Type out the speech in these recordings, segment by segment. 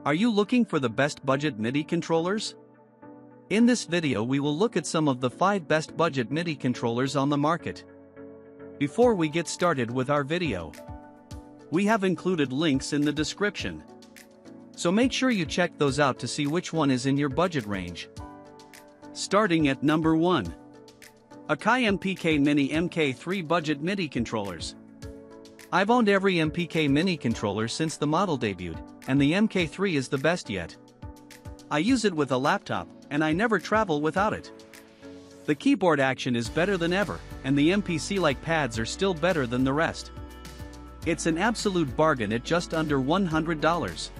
Are you looking for the best budget MIDI controllers? In this video we will look at some of the 5 best budget MIDI controllers on the market. Before we get started with our video, we have included links in the description. So make sure you check those out to see which one is in your budget range. Starting at number 1. Akai MPK Mini MK3 Budget MIDI Controllers. I've owned every MPK Mini controller since the model debuted, and the MK3 is the best yet. I use it with a laptop, and I never travel without it. The keyboard action is better than ever, and the MPC-like pads are still better than the rest. It's an absolute bargain at just under $100.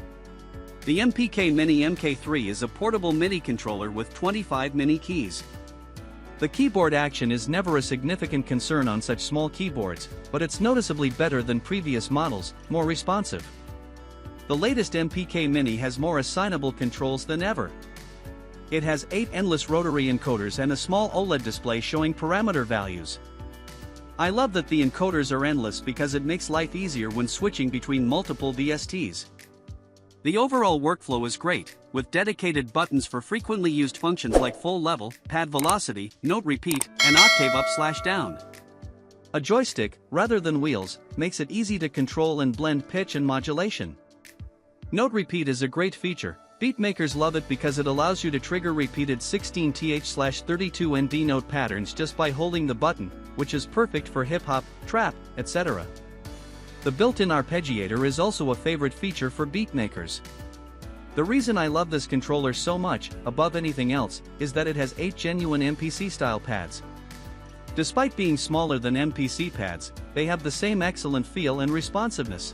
The MPK Mini MK3 is a portable MIDI controller with 25 mini keys. The keyboard action is never a significant concern on such small keyboards, but it's noticeably better than previous models, more responsive. The latest MPK Mini has more assignable controls than ever. It has 8 endless rotary encoders and a small OLED display showing parameter values. I love that the encoders are endless because it makes life easier when switching between multiple VSTs. The overall workflow is great, with dedicated buttons for frequently used functions like full level, pad velocity, note repeat, and octave up/down. A joystick, rather than wheels, makes it easy to control and blend pitch and modulation. Note repeat is a great feature. Beatmakers love it because it allows you to trigger repeated 16th/32 ND note patterns just by holding the button, which is perfect for hip-hop, trap, etc. The built-in arpeggiator is also a favorite feature for beatmakers. The reason I love this controller so much, above anything else, is that it has 8 genuine MPC-style pads. Despite being smaller than MPC pads, they have the same excellent feel and responsiveness.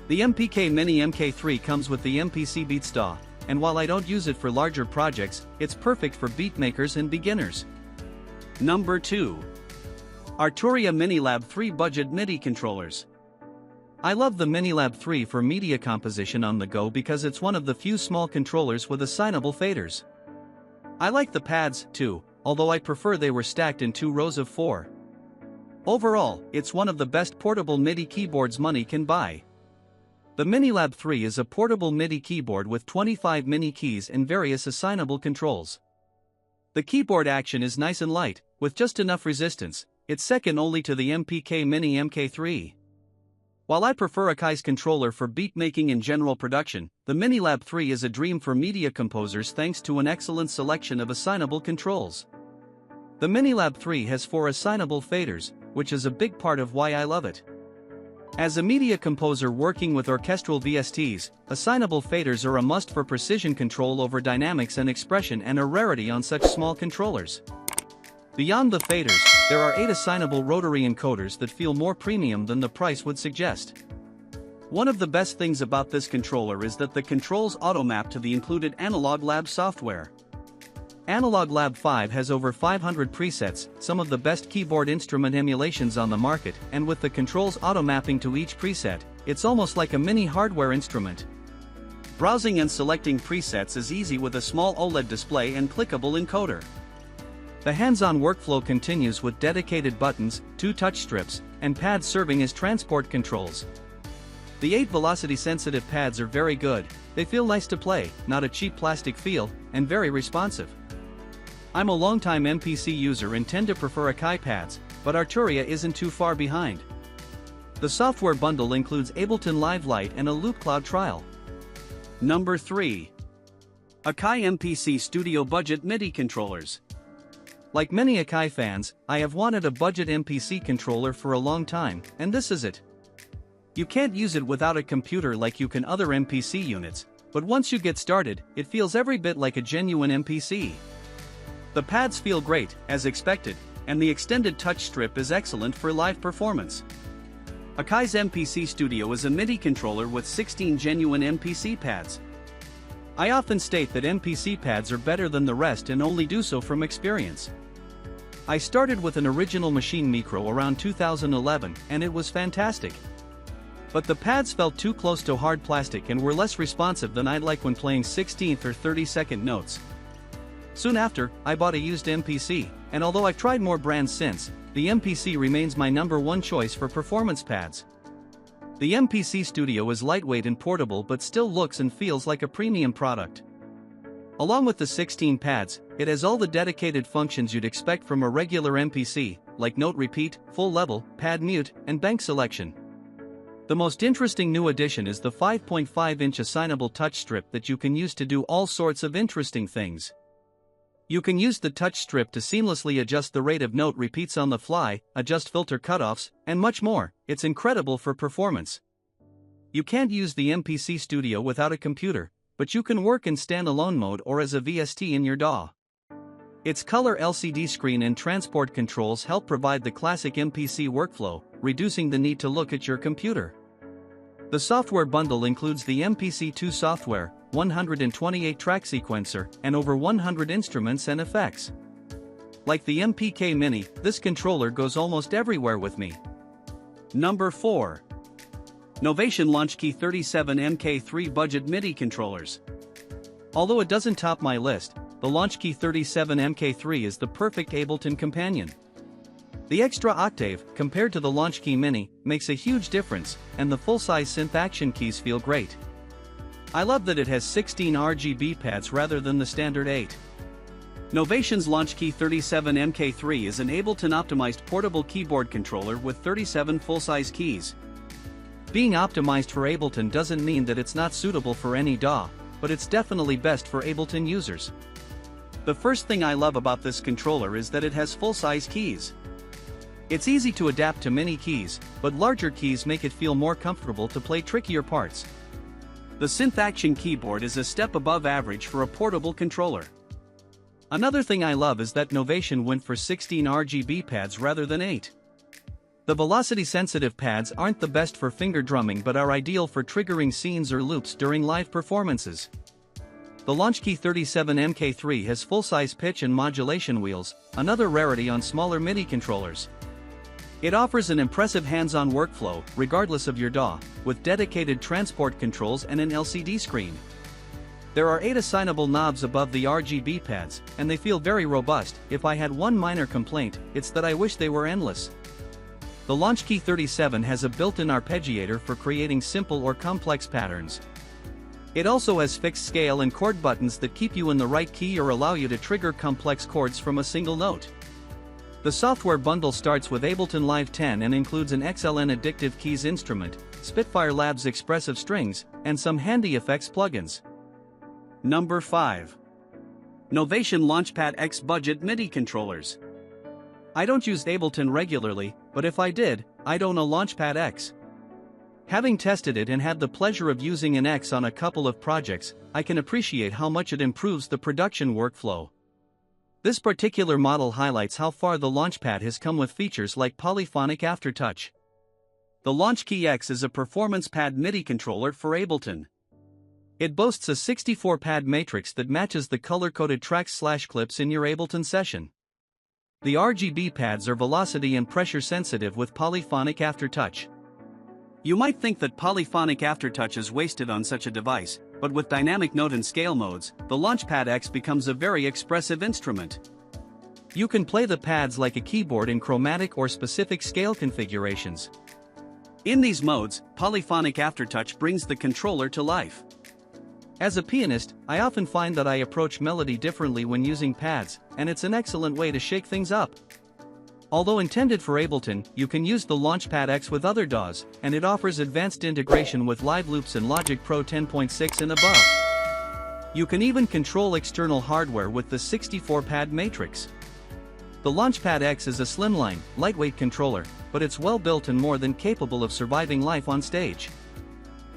The MPK Mini MK3 comes with the MPC Beats DAW, and while I don't use it for larger projects, it's perfect for beatmakers and beginners. Number 2. Arturia MiniLab 3 Budget MIDI Controllers. I love the MiniLab 3 for media composition on the go because it's one of the few small controllers with assignable faders. I like the pads, too, although I prefer they were stacked in 2 rows of 4. Overall, it's one of the best portable MIDI keyboards money can buy. The MiniLab 3 is a portable MIDI keyboard with 25 mini keys and various assignable controls. The keyboard action is nice and light, with just enough resistance. It's second only to the MPK Mini MK3. While I prefer Akai's controller for beatmaking and general production, the MiniLab 3 is a dream for media composers thanks to an excellent selection of assignable controls. The MiniLab 3 has 4 assignable faders, which is a big part of why I love it. As a media composer working with orchestral VSTs, assignable faders are a must for precision control over dynamics and expression and a rarity on such small controllers. Beyond the faders, there are 8 assignable rotary encoders that feel more premium than the price would suggest. One of the best things about this controller is that the controls auto-map to the included Analog Lab software. Analog Lab 5 has over 500 presets, some of the best keyboard instrument emulations on the market, and with the controls auto-mapping to each preset, it's almost like a mini hardware instrument. Browsing and selecting presets is easy with a small OLED display and clickable encoder. The hands-on workflow continues with dedicated buttons, 2 touch strips, and pads serving as transport controls. The 8 velocity-sensitive pads are very good. They feel nice to play, not a cheap plastic feel, and very responsive. I'm a longtime MPC user and tend to prefer Akai pads, but Arturia isn't too far behind. The software bundle includes Ableton Live Lite and a Loop Cloud trial. Number 3. Akai MPC Studio Budget MIDI Controllers. Like many Akai fans, I have wanted a budget MPC controller for a long time, and this is it. You can't use it without a computer like you can other MPC units, but once you get started, it feels every bit like a genuine MPC. The pads feel great, as expected, and the extended touch strip is excellent for live performance. Akai's MPC Studio is a MIDI controller with 16 genuine MPC pads. I often state that MPC pads are better than the rest and only do so from experience. I started with an original machine micro around 2011, and it was fantastic. But the pads felt too close to hard plastic and were less responsive than I'd like when playing 16th or 32nd notes. Soon after, I bought a used MPC, and although I've tried more brands since, the MPC remains my number 1 choice for performance pads. The MPC Studio is lightweight and portable but still looks and feels like a premium product. Along with the 16 pads, it has all the dedicated functions you'd expect from a regular MPC, like note repeat, full level, pad mute, and bank selection. The most interesting new addition is the 5.5-inch assignable touch strip that you can use to do all sorts of interesting things. You can use the touch strip to seamlessly adjust the rate of note repeats on the fly, adjust filter cutoffs, and much more. It's incredible for performance. You can't use the MPC Studio without a computer, but you can work in standalone mode or as a VST in your DAW. Its color LCD screen and transport controls help provide the classic MPC workflow, reducing the need to look at your computer. The software bundle includes the MPC2 software, 128 track sequencer, and over 100 instruments and effects. Like the MPK Mini, this controller goes almost everywhere with me. Number 4. Novation Launchkey 37 MK3 Budget MIDI Controllers. Although it doesn't top my list, the Launchkey 37 MK3 is the perfect Ableton companion. The extra octave, compared to the Launchkey Mini, makes a huge difference, and the full-size synth action keys feel great. I love that it has 16 RGB pads rather than the standard 8. Novation's Launchkey 37 MK3 is an Ableton-optimized portable keyboard controller with 37 full-size keys. Being optimized for Ableton doesn't mean that it's not suitable for any DAW, but it's definitely best for Ableton users. The first thing I love about this controller is that it has full-size keys. It's easy to adapt to mini keys, but larger keys make it feel more comfortable to play trickier parts. The synth action keyboard is a step above average for a portable controller. Another thing I love is that Novation went for 16 RGB pads rather than 8. The velocity-sensitive pads aren't the best for finger drumming but are ideal for triggering scenes or loops during live performances. The Launchkey 37 MK3 has full-size pitch and modulation wheels, another rarity on smaller MIDI controllers. It offers an impressive hands-on workflow, regardless of your DAW, with dedicated transport controls and an LCD screen. There are 8 assignable knobs above the RGB pads, and they feel very robust. If I had one minor complaint, it's that I wish they were endless. The Launchkey 37 has a built-in arpeggiator for creating simple or complex patterns. It also has fixed scale and chord buttons that keep you in the right key or allow you to trigger complex chords from a single note. The software bundle starts with Ableton Live 10 and includes an XLN Addictive Keys instrument, Spitfire Labs Expressive Strings, and some handy effects plugins. Number 5. Novation Launchpad X Budget MIDI Controllers. I don't use Ableton regularly, but if I did, I'd own a Launchpad X. Having tested it and had the pleasure of using an X on a couple of projects, I can appreciate how much it improves the production workflow. This particular model highlights how far the Launchpad has come with features like polyphonic aftertouch. The Launchkey X is a performance pad MIDI controller for Ableton. It boasts a 64-pad matrix that matches the color-coded tracks/clips in your Ableton session. The RGB pads are velocity and pressure sensitive with polyphonic aftertouch. You might think that polyphonic aftertouch is wasted on such a device, but with dynamic note and scale modes, the Launchpad X becomes a very expressive instrument. You can play the pads like a keyboard in chromatic or specific scale configurations. In these modes, polyphonic aftertouch brings the controller to life. As a pianist, I often find that I approach melody differently when using pads, and it's an excellent way to shake things up. Although intended for Ableton, you can use the Launchpad X with other DAWs, and it offers advanced integration with Live Loops and Logic Pro 10.6 and above. You can even control external hardware with the 64-pad matrix. The Launchpad X is a slimline, lightweight controller, but it's well built and more than capable of surviving life on stage.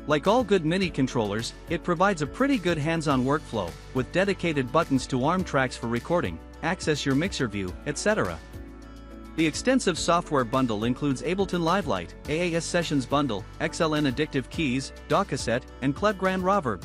Like all good MIDI controllers, it provides a pretty good hands-on workflow, with dedicated buttons to arm tracks for recording, access your mixer view, etc. The extensive software bundle includes Ableton Live Lite, AAS Sessions Bundle, XLN Addictive Keys, DAW Cassette, and Club Grand Reverb.